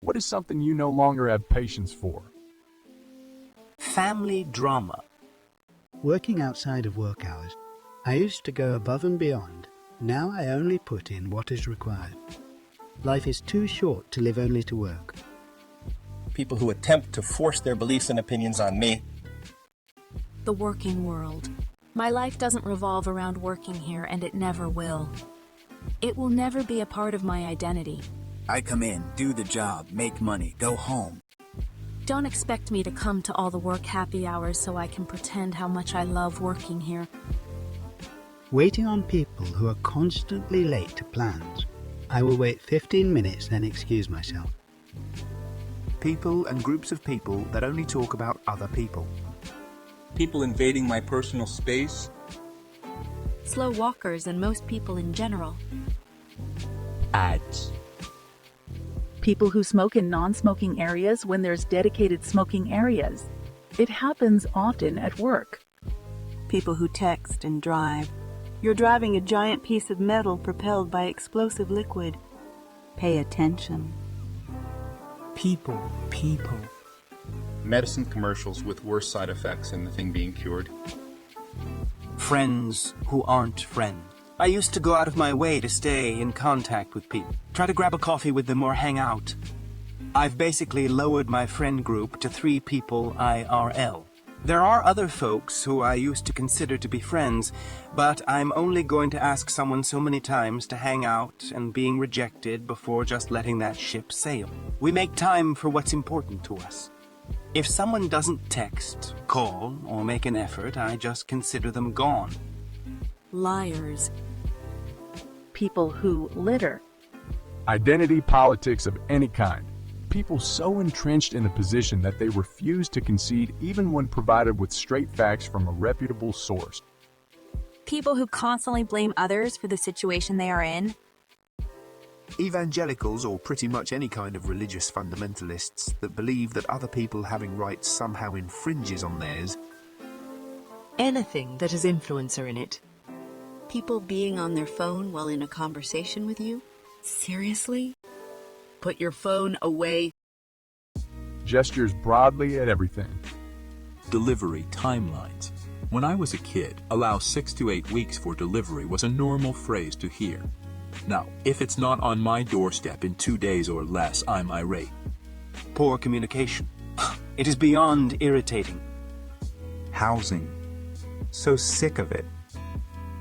What is something you no longer have patience for? Family drama. Working outside of work hours, I used to go above and beyond. Now I only put in what is required. Life is too short to live only to work. People who attempt to force their beliefs and opinions on me. The working world. My life doesn't revolve around working here, and it never will. It will never be a part of my identity. I come in, do the job, make money, go home. Don't expect me to come to all the work happy hours so I can pretend how much I love working here. Waiting on people who are constantly late to plans. I will wait 15 minutes, then excuse myself. People and groups of people that only talk about other people. People invading my personal space. Slow walkers and most people in general. Ads. People who smoke in non-smoking areas when there's dedicated smoking areas. It happens often at work. People who text and drive. You're driving a giant piece of metal propelled by explosive liquid. Pay attention. People. Medicine commercials with worse side effects than the thing being cured. Friends who aren't friends. I used to go out of my way to stay in contact with people. Try to grab a coffee with them or hang out. I've basically lowered my friend group to 3 people IRL. There are other folks who I used to consider to be friends, but I'm only going to ask someone so many times to hang out and being rejected before just letting that ship sail. We make time for what's important to us. If someone doesn't text, call, or make an effort, I just consider them gone. Liars. People who litter. Identity politics of any kind. People so entrenched in a position that they refuse to concede even when provided with straight facts from a reputable source. People who constantly blame others for the situation they are in. Evangelicals, or pretty much any kind of religious fundamentalists that believe that other people having rights somehow infringes on theirs. Anything that has influencer in it. People being on their phone while in a conversation with you? Seriously? Put your phone away. Gestures broadly at everything. Delivery timelines. When I was a kid, allow 6 to 8 weeks for delivery was a normal phrase to hear. Now, if it's not on my doorstep in 2 days or less, I'm irate. Poor communication. It is beyond irritating. Housing. So sick of it.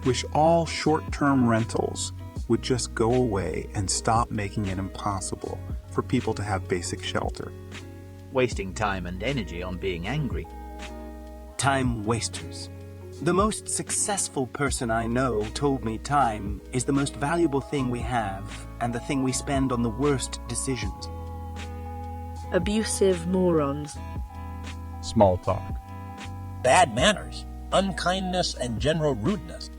Wish all short-term rentals would just go away and stop making it impossible for people to have basic shelter. Wasting time and energy on being angry. Time wasters. The most successful person I know told me time is the most valuable thing we have and the thing we spend on the worst decisions. Abusive morons. Small talk. Bad manners, unkindness, and general rudeness.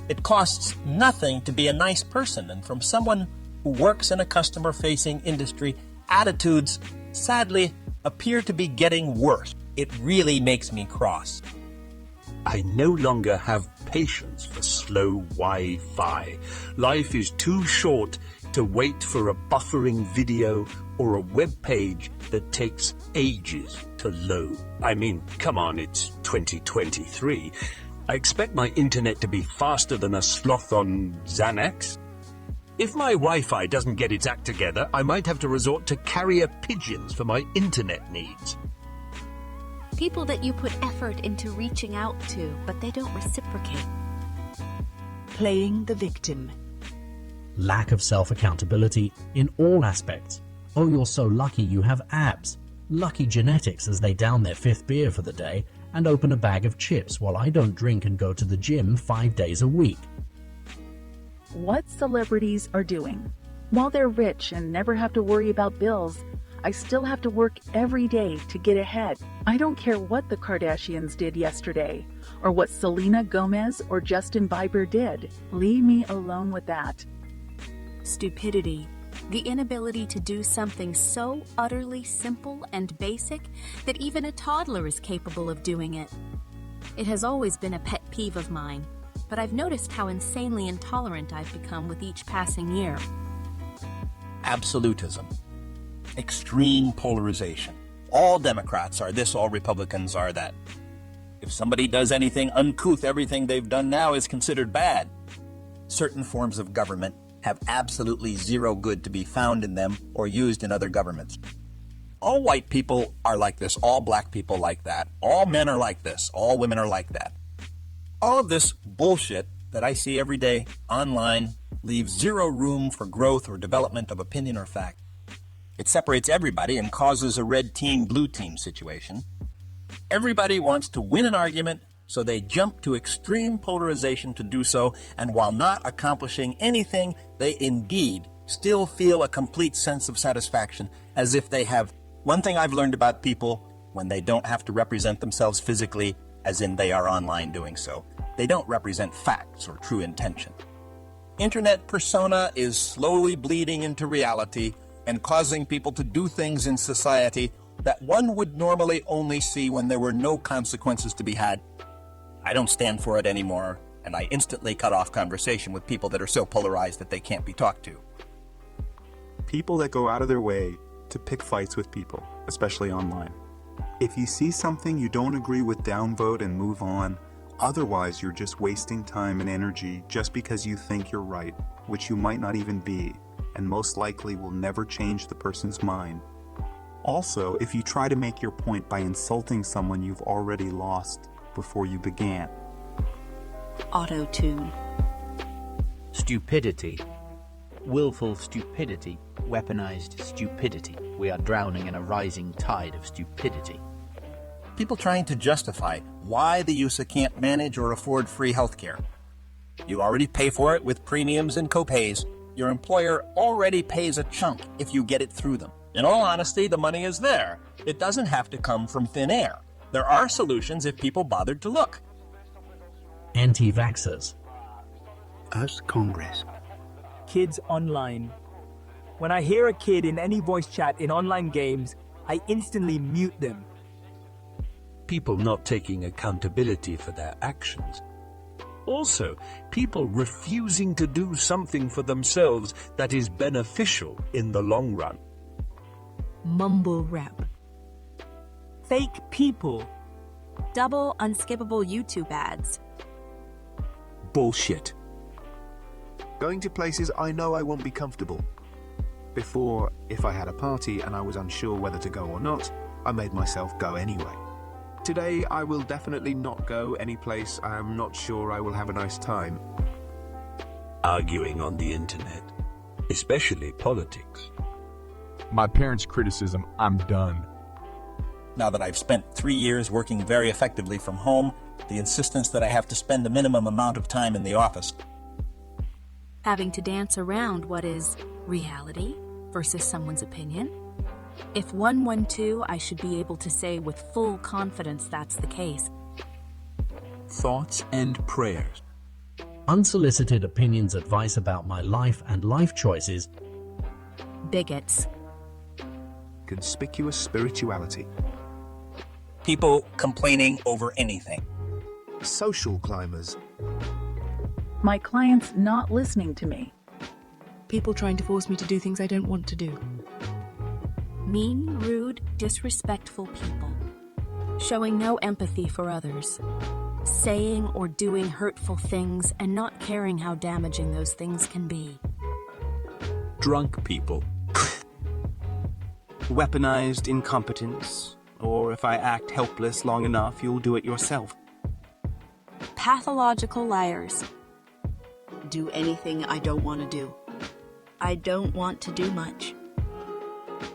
It costs nothing to be a nice person, and from someone who works in a customer-facing industry, attitudes, sadly, appear to be getting worse. It really makes me cross. I no longer have patience for slow Wi-Fi. Life is too short to wait for a buffering video or a web page that takes ages to load. I mean, come on, it's 2023. I expect my internet to be faster than a sloth on Xanax. If my Wi-Fi doesn't get its act together, I might have to resort to carrier pigeons for my internet needs. People that you put effort into reaching out to, but they don't reciprocate. Playing the victim. Lack of self-accountability in all aspects. Oh, you're so lucky you have abs. Lucky genetics as they down their 5th beer for the day and open a bag of chips while I don't drink and go to the gym 5 days a week. What celebrities are doing. While they're rich and never have to worry about bills, I still have to work every day to get ahead. I don't care what the Kardashians did yesterday, or what Selena Gomez or Justin Bieber did. Leave me alone with that. Stupidity. The inability to do something so utterly simple and basic that even a toddler is capable of doing it. It has always been a pet peeve of mine, but I've noticed how insanely intolerant I've become with each passing year. Absolutism. Extreme polarization. All Democrats are this, all Republicans are that. If somebody does anything uncouth, everything they've done now is considered bad. Certain forms of government have absolutely zero good to be found in them or used in other governments. All white people are like this, all black people like that, all men are like this, all women are like that. All of this bullshit that I see every day online leaves zero room for growth or development of opinion or fact. It separates everybody and causes a red team, blue team situation. Everybody wants to win an argument, so they jump to extreme polarization to do so, and while not accomplishing anything, they indeed still feel a complete sense of satisfaction, as if they have. One thing I've learned about people, when they don't have to represent themselves physically, as in they are online doing so, they don't represent facts or true intention. Internet persona is slowly bleeding into reality and causing people to do things in society that one would normally only see when there were no consequences to be had. I don't stand for it anymore, and I instantly cut off conversation with people that are so polarized that they can't be talked to. People that go out of their way to pick fights with people, especially online. If you see something you don't agree with, downvote and move on. Otherwise, you're just wasting time and energy just because you think you're right, which you might not even be, and most likely will never change the person's mind. Also, if you try to make your point by insulting someone you've already lost before you began. Auto-tune. Stupidity. Willful stupidity. Weaponized stupidity. We are drowning in a rising tide of stupidity. People trying to justify why the USA can't manage or afford free health care. You already pay for it with premiums and copays. Your employer already pays a chunk if you get it through them. In all honesty, the money is there. It doesn't have to come from thin air. There are solutions if people bothered to look. Anti-vaxxers. Us Congress. Kids online. When I hear a kid in any voice chat in online games, I instantly mute them. People not taking accountability for their actions. Also, people refusing to do something for themselves that is beneficial in the long run. Mumble rap. Fake people. Double unskippable YouTube ads. Bullshit. Going to places I know I won't be comfortable. Before, if I had a party and I was unsure whether to go or not, I made myself go anyway. Today, I will definitely not go any place I am not sure I will have a nice time. Arguing on the internet, especially politics. My parents' criticism, I'm done. Now that I've spent 3 years working very effectively from home, the insistence that I have to spend the minimum amount of time in the office. Having to dance around what is reality versus someone's opinion. If 112, I should be able to say with full confidence that's the case. Thoughts and prayers. Unsolicited opinions, advice about my life and life choices. Bigots. Conspicuous spirituality. People complaining over anything. Social climbers. My clients not listening to me. People trying to force me to do things I don't want to do. Mean, rude, disrespectful people. Showing no empathy for others. Saying or doing hurtful things and not caring how damaging those things can be. Drunk people. Weaponized incompetence. Or if I act helpless long enough, you'll do it yourself. Pathological liars. Do anything I don't want to do. I don't want to do much.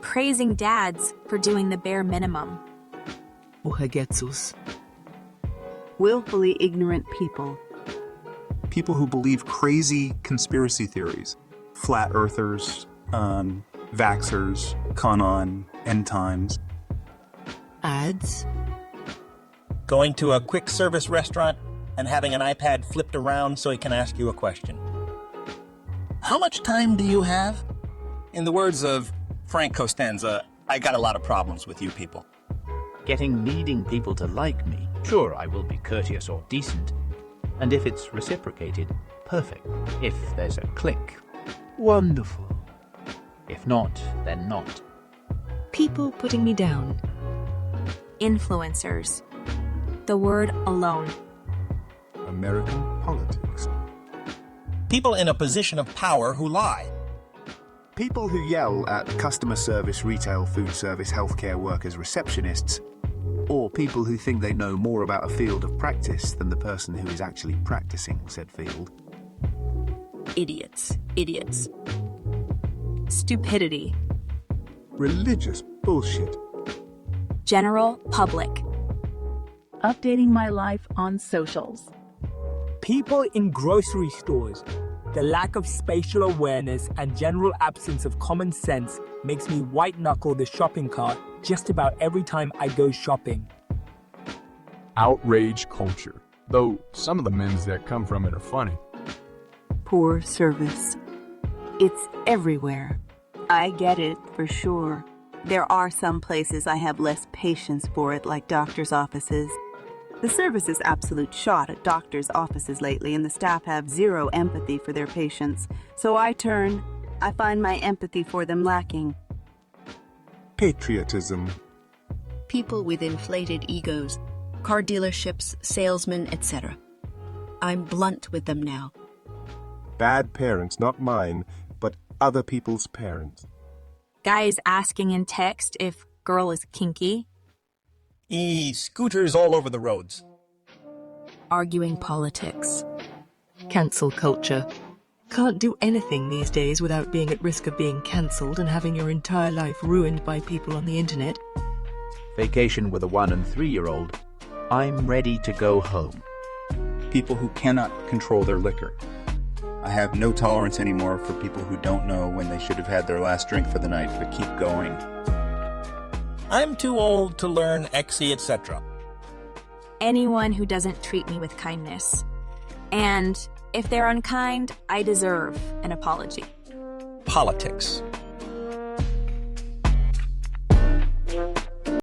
Praising dads for doing the bare minimum. Ojegetsus. Willfully ignorant people. People who believe crazy conspiracy theories. Flat earthers, vaxxers, con end times. Ads. Going to a quick service restaurant and having an iPad flipped around so he can ask you a question. How much time do you have? In the words of Frank Costanza, I got a lot of problems with you people. Needing people to like me. Sure, I will be courteous or decent. And if it's reciprocated, perfect. If there's a click, wonderful. If not, then not. People putting me down. Influencers. The word alone. American politics. People in a position of power who lie. People who yell at customer service, retail, food service, healthcare workers, receptionists, or people who think they know more about a field of practice than the person who is actually practicing said field. Idiots. Idiots. Stupidity. Religious bullshit. General public. Updating my life on socials. People in grocery stores. The lack of spatial awareness and general absence of common sense makes me white-knuckle the shopping cart just about every time I go shopping. Outrage culture, though some of the memes that come from it are funny. Poor service. It's everywhere. I get it, for sure. There are some places I have less patience for it, like doctor's offices. The service is absolute shot at doctors' offices lately, and the staff have zero empathy for their patients. So I find my empathy for them lacking. Patriotism. People with inflated egos, car dealerships, salesmen, etc. I'm blunt with them now. Bad parents, not mine, but other people's parents. Guys asking in text if girl is kinky. Scooters all over the roads. Arguing politics. Cancel culture. Can't do anything these days without being at risk of being cancelled and having your entire life ruined by people on the internet. Vacation with a 1- and 3-year-old. I'm ready to go home. People who cannot control their liquor. I have no tolerance anymore for people who don't know when they should have had their last drink for the night but keep going. I'm too old to learn XE, etc. Anyone who doesn't treat me with kindness. And if they're unkind, I deserve an apology. Politics.